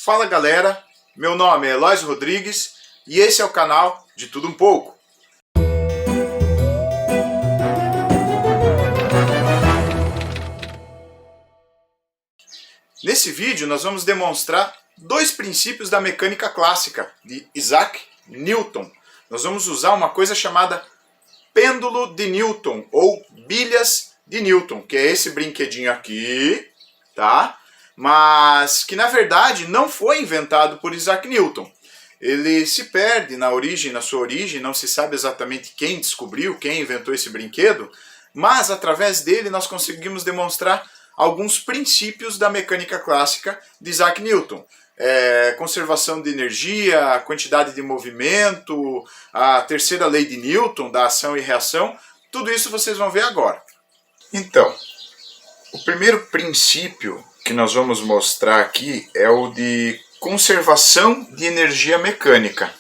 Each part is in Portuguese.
Fala galera, meu nome é Eloy Rodrigues e esse é o canal de Tudo Um Pouco. Nesse vídeo nós vamos demonstrar dois princípios da mecânica clássica de Isaac Newton. Nós vamos usar uma coisa chamada pêndulo de Newton ou bilhas de Newton, que é esse brinquedinho aqui, tá? Mas que na verdade não foi inventado por Isaac Newton. Ele se perde na sua origem, não se sabe exatamente quem descobriu, quem inventou esse brinquedo, mas através dele nós conseguimos demonstrar alguns princípios da mecânica clássica de Isaac Newton. Conservação de energia, quantidade de movimento, a terceira lei de Newton, da ação e reação, tudo isso vocês vão ver agora. Então, o primeiro princípio que nós vamos mostrar aqui é o de conservação de energia mecânica.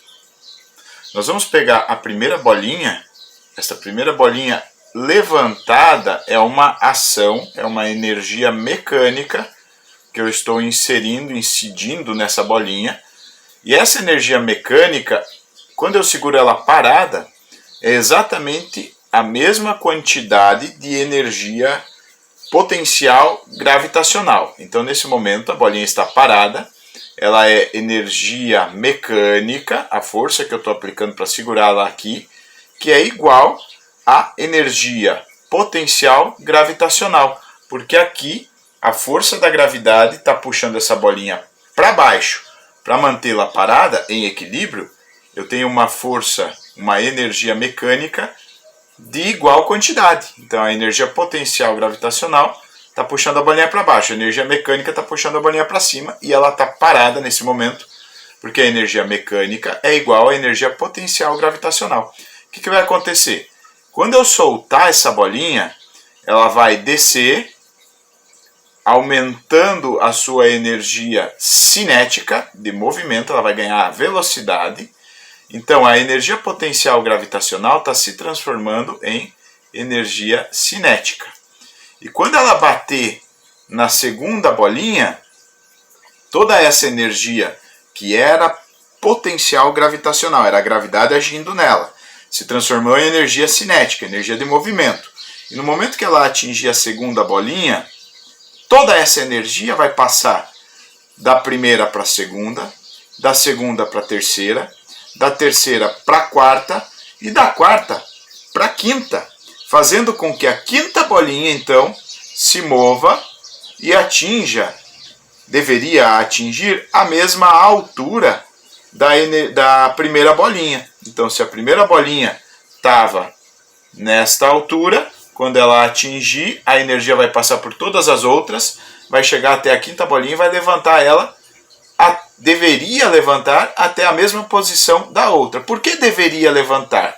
Nós vamos pegar a primeira bolinha, essa primeira bolinha levantada é uma ação, é uma energia mecânica que eu estou incidindo nessa bolinha. E essa energia mecânica, quando eu seguro ela parada, é exatamente a mesma quantidade de energia potencial gravitacional. Então, nesse momento, a bolinha está parada, ela é energia mecânica, a força que eu estou aplicando para segurá-la aqui, que é igual à energia potencial gravitacional, porque aqui a força da gravidade está puxando essa bolinha para baixo. Para mantê-la parada em equilíbrio, eu tenho uma força, uma energia mecânica de igual quantidade. Então a energia potencial gravitacional está puxando a bolinha para baixo, a energia mecânica está puxando a bolinha para cima e ela está parada nesse momento, porque a energia mecânica é igual à energia potencial gravitacional. O que vai acontecer? Quando eu soltar essa bolinha, ela vai descer, aumentando a sua energia cinética de movimento, ela vai ganhar velocidade. Então a energia potencial gravitacional está se transformando em energia cinética. E quando ela bater na segunda bolinha, toda essa energia que era potencial gravitacional, era a gravidade agindo nela, se transformou em energia cinética, energia de movimento. E no momento que ela atingir a segunda bolinha, toda essa energia vai passar da primeira para a segunda, da segunda para a terceira, da terceira para a quarta e da quarta para a quinta, fazendo com que a quinta bolinha, então, se mova e deveria atingir a mesma altura da primeira bolinha. Então, se a primeira bolinha estava nesta altura, quando ela atingir, a energia vai passar por todas as outras, vai chegar até a quinta bolinha e vai levantar ela, deveria levantar até a mesma posição da outra. Por que deveria levantar?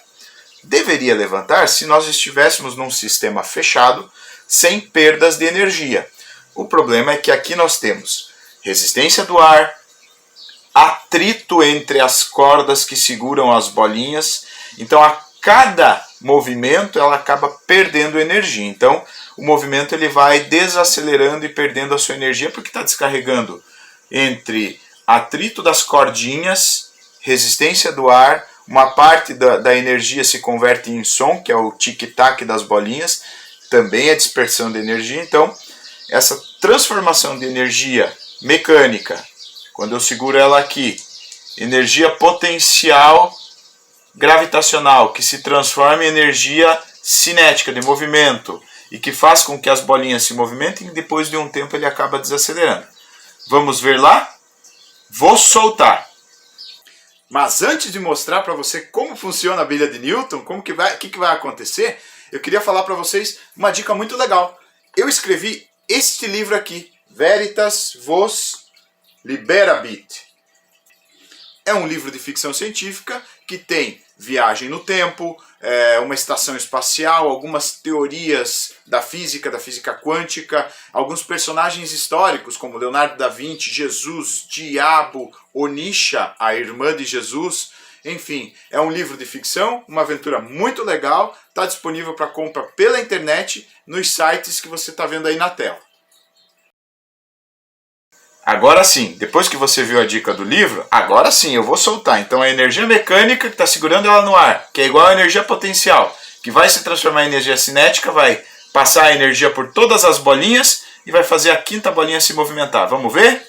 Deveria levantar se nós estivéssemos num sistema fechado, sem perdas de energia. O problema é que aqui nós temos resistência do ar, atrito entre as cordas que seguram as bolinhas. Então, a cada movimento, ela acaba perdendo energia. Então, o movimento ele vai desacelerando e perdendo a sua energia, porque está descarregando entre atrito das cordinhas, resistência do ar, uma parte da energia se converte em som, que é o tic-tac das bolinhas, também é dispersão de energia. Então, essa transformação de energia mecânica, quando eu seguro ela aqui, energia potencial gravitacional, que se transforma em energia cinética de movimento e que faz com que as bolinhas se movimentem e depois de um tempo ele acaba desacelerando. Vamos ver lá? Vou soltar. Mas antes de mostrar para você como funciona a bilha de Newton, o que vai acontecer, eu queria falar para vocês uma dica muito legal. Eu escrevi este livro aqui, Veritas Vos Liberabit. É um livro de ficção científica que tem viagem no tempo, uma estação espacial, algumas teorias da física quântica, alguns personagens históricos como Leonardo da Vinci, Jesus, Diabo, Onisha, a irmã de Jesus. Enfim, é um livro de ficção, uma aventura muito legal, está disponível para compra pela internet nos sites que você está vendo aí na tela. Agora sim, depois que você viu a dica do livro, agora sim eu vou soltar. Então a energia mecânica que está segurando ela no ar, que é igual à energia potencial, que vai se transformar em energia cinética, vai passar a energia por todas as bolinhas e vai fazer a quinta bolinha se movimentar. Vamos ver?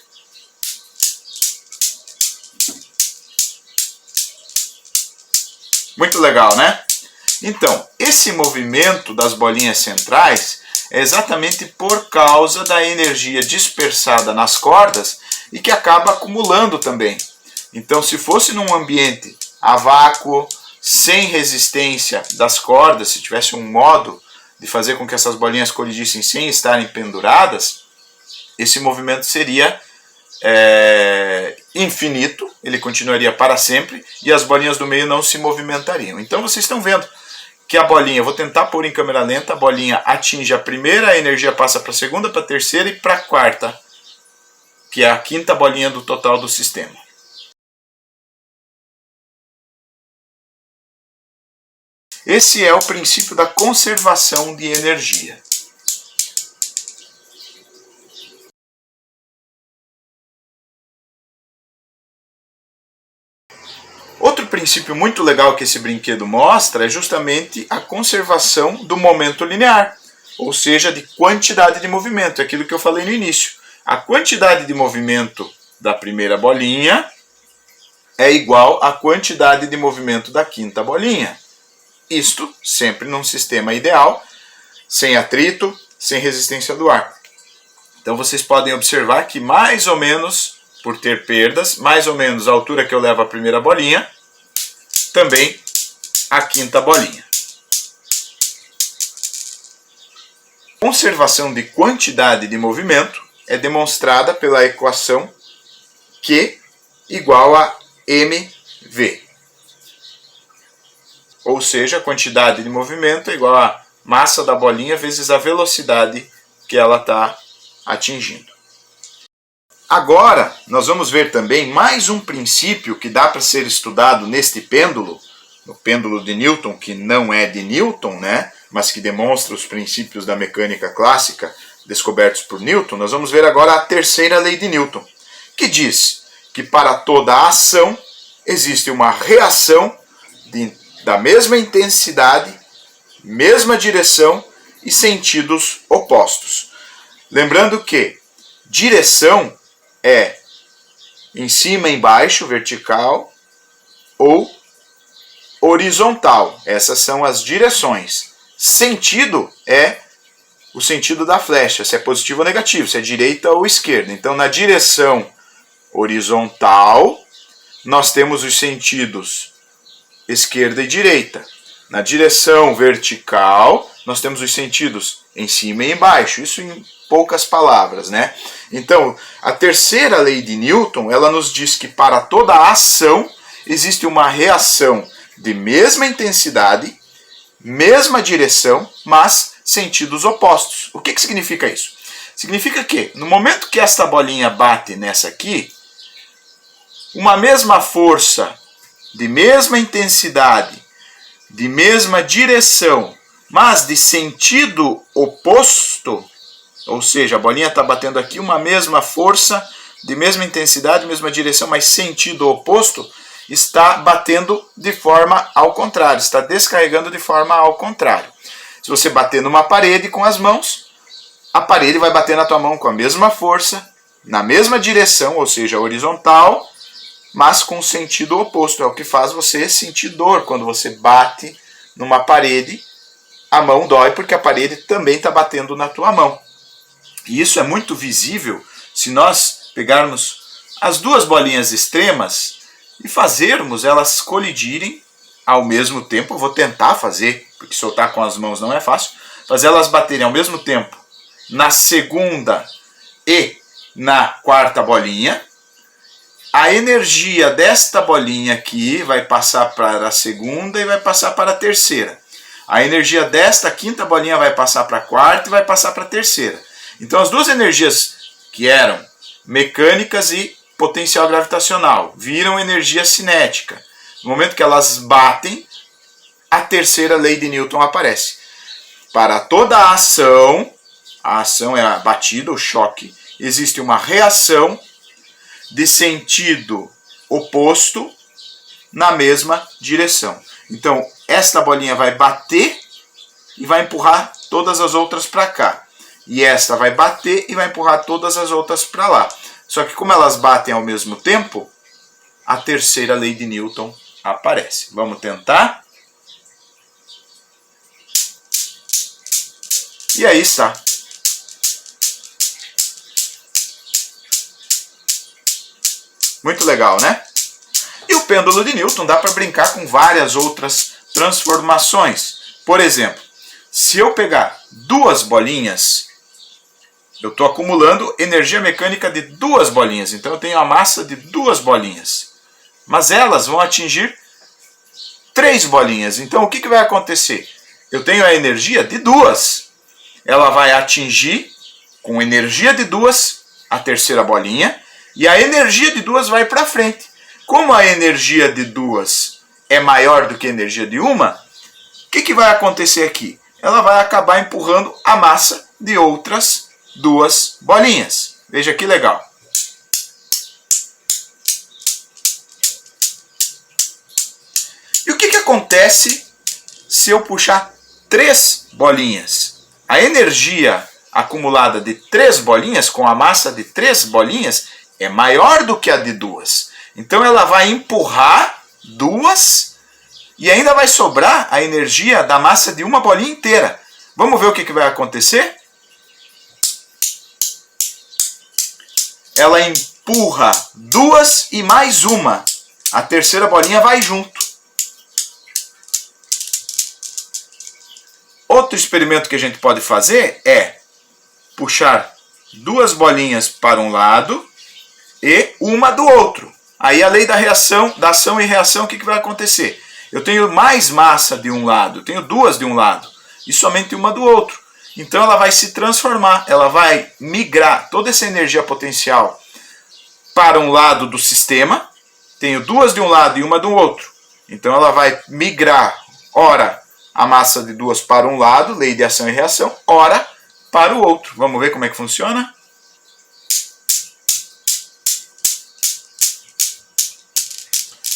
Muito legal, né? Então, esse movimento das bolinhas centrais é exatamente por causa da energia dispersada nas cordas e que acaba acumulando também. Então, se fosse num ambiente a vácuo, sem resistência das cordas, se tivesse um modo de fazer com que essas bolinhas colidissem sem estarem penduradas, esse movimento seria infinito, ele continuaria para sempre e as bolinhas do meio não se movimentariam. Então vocês estão vendo que a bolinha, eu vou tentar pôr em câmera lenta, a bolinha atinge a primeira, a energia passa para a segunda, para a terceira e para a quarta, que é a quinta bolinha do total do sistema. Esse é o princípio da conservação de energia. Outro princípio muito legal que esse brinquedo mostra é justamente a conservação do momento linear, ou seja, de quantidade de movimento, é aquilo que eu falei no início. A quantidade de movimento da primeira bolinha é igual à quantidade de movimento da quinta bolinha. Isto sempre num sistema ideal, sem atrito, sem resistência do ar. Então vocês podem observar que mais ou menos, por ter perdas, mais ou menos a altura que eu levo a primeira bolinha, também a quinta bolinha. Conservação de quantidade de movimento é demonstrada pela equação Q igual a mv. Ou seja, a quantidade de movimento é igual a massa da bolinha vezes a velocidade que ela está atingindo. Agora, nós vamos ver também mais um princípio que dá para ser estudado neste pêndulo, no pêndulo de Newton, que não é de Newton, né, mas que demonstra os princípios da mecânica clássica descobertos por Newton. Nós vamos ver agora a terceira lei de Newton, que diz que para toda ação existe uma reação da mesma intensidade, mesma direção e sentidos opostos. Lembrando que direção é em cima, embaixo, vertical ou horizontal. Essas são as direções. Sentido é o sentido da flecha, se é positivo ou negativo, se é direita ou esquerda. Então, na direção horizontal, nós temos os sentidos esquerda e direita. Na direção vertical, nós temos os sentidos em cima e embaixo. Isso em poucas palavras, né? Então, a terceira lei de Newton, ela nos diz que para toda ação existe uma reação de mesma intensidade, mesma direção, mas sentidos opostos. O que significa isso? Significa que, no momento que esta bolinha bate nessa aqui, uma mesma força, de mesma intensidade, de mesma direção, mas de sentido oposto, ou seja, a bolinha está batendo aqui, uma mesma força, de mesma intensidade, mesma direção, mas sentido oposto, está batendo de forma ao contrário, está descarregando de forma ao contrário. Se você bater numa parede com as mãos, a parede vai bater na tua mão com a mesma força, na mesma direção, ou seja, horizontal, mas com sentido oposto. É o que faz você sentir dor quando você bate numa parede, a mão dói porque a parede também está batendo na tua mão. E isso é muito visível se nós pegarmos as duas bolinhas extremas e fazermos elas colidirem ao mesmo tempo. Eu vou tentar fazer, porque soltar com as mãos não é fácil, fazer elas baterem ao mesmo tempo na segunda e na quarta bolinha. A energia desta bolinha aqui vai passar para a segunda e vai passar para a terceira. A energia desta quinta bolinha vai passar para a quarta e vai passar para a terceira. Então as duas energias que eram mecânicas e potencial gravitacional viram energia cinética. No momento que elas batem, a terceira lei de Newton aparece. Para toda a ação é a batida, o choque, existe uma reação de sentido oposto na mesma direção. Então, esta bolinha vai bater e vai empurrar todas as outras para cá. E esta vai bater e vai empurrar todas as outras para lá. Só que como elas batem ao mesmo tempo, a terceira lei de Newton aparece. Vamos tentar? E aí está. Muito legal, né? E o pêndulo de Newton dá para brincar com várias outras transformações. Por exemplo, se eu pegar duas bolinhas, eu estou acumulando energia mecânica de duas bolinhas. Então eu tenho a massa de duas bolinhas. Mas elas vão atingir três bolinhas. Então o que vai acontecer? Eu tenho a energia de duas. Ela vai atingir, com energia de duas, a terceira bolinha. E a energia de duas vai para frente. Como a energia de duas é maior do que a energia de uma, o que vai acontecer aqui? Ela vai acabar empurrando a massa de outras duas bolinhas. Veja que legal. E o que acontece se eu puxar três bolinhas? A energia acumulada de três bolinhas, com a massa de três bolinhas, é maior do que a de duas. Então ela vai empurrar duas e ainda vai sobrar a energia da massa de uma bolinha inteira. Vamos ver o que vai acontecer? Ela empurra duas e mais uma. A terceira bolinha vai junto. Outro experimento que a gente pode fazer é puxar duas bolinhas para um lado e uma do outro. Aí a lei da reação, da ação e reação, o que vai acontecer? Eu tenho mais massa de um lado, eu tenho duas de um lado e somente uma do outro. Então ela vai se transformar, ela vai migrar toda essa energia potencial para um lado do sistema. Tenho duas de um lado e uma do outro. Então ela vai migrar, ora a massa de duas para um lado, lei de ação e reação, ora para o outro. Vamos ver como é que funciona?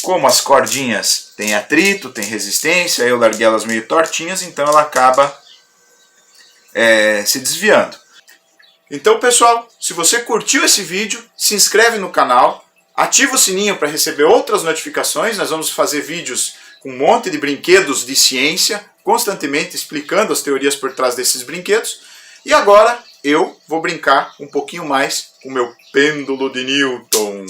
Como as cordinhas têm atrito, têm resistência, eu larguei elas meio tortinhas, então ela acaba se desviando. Então, pessoal, se você curtiu esse vídeo, se inscreve no canal, ativa o sininho para receber outras notificações. Nós vamos fazer vídeos com um monte de brinquedos de ciência, constantemente explicando as teorias por trás desses brinquedos. E agora eu vou brincar um pouquinho mais com o meu pêndulo de Newton.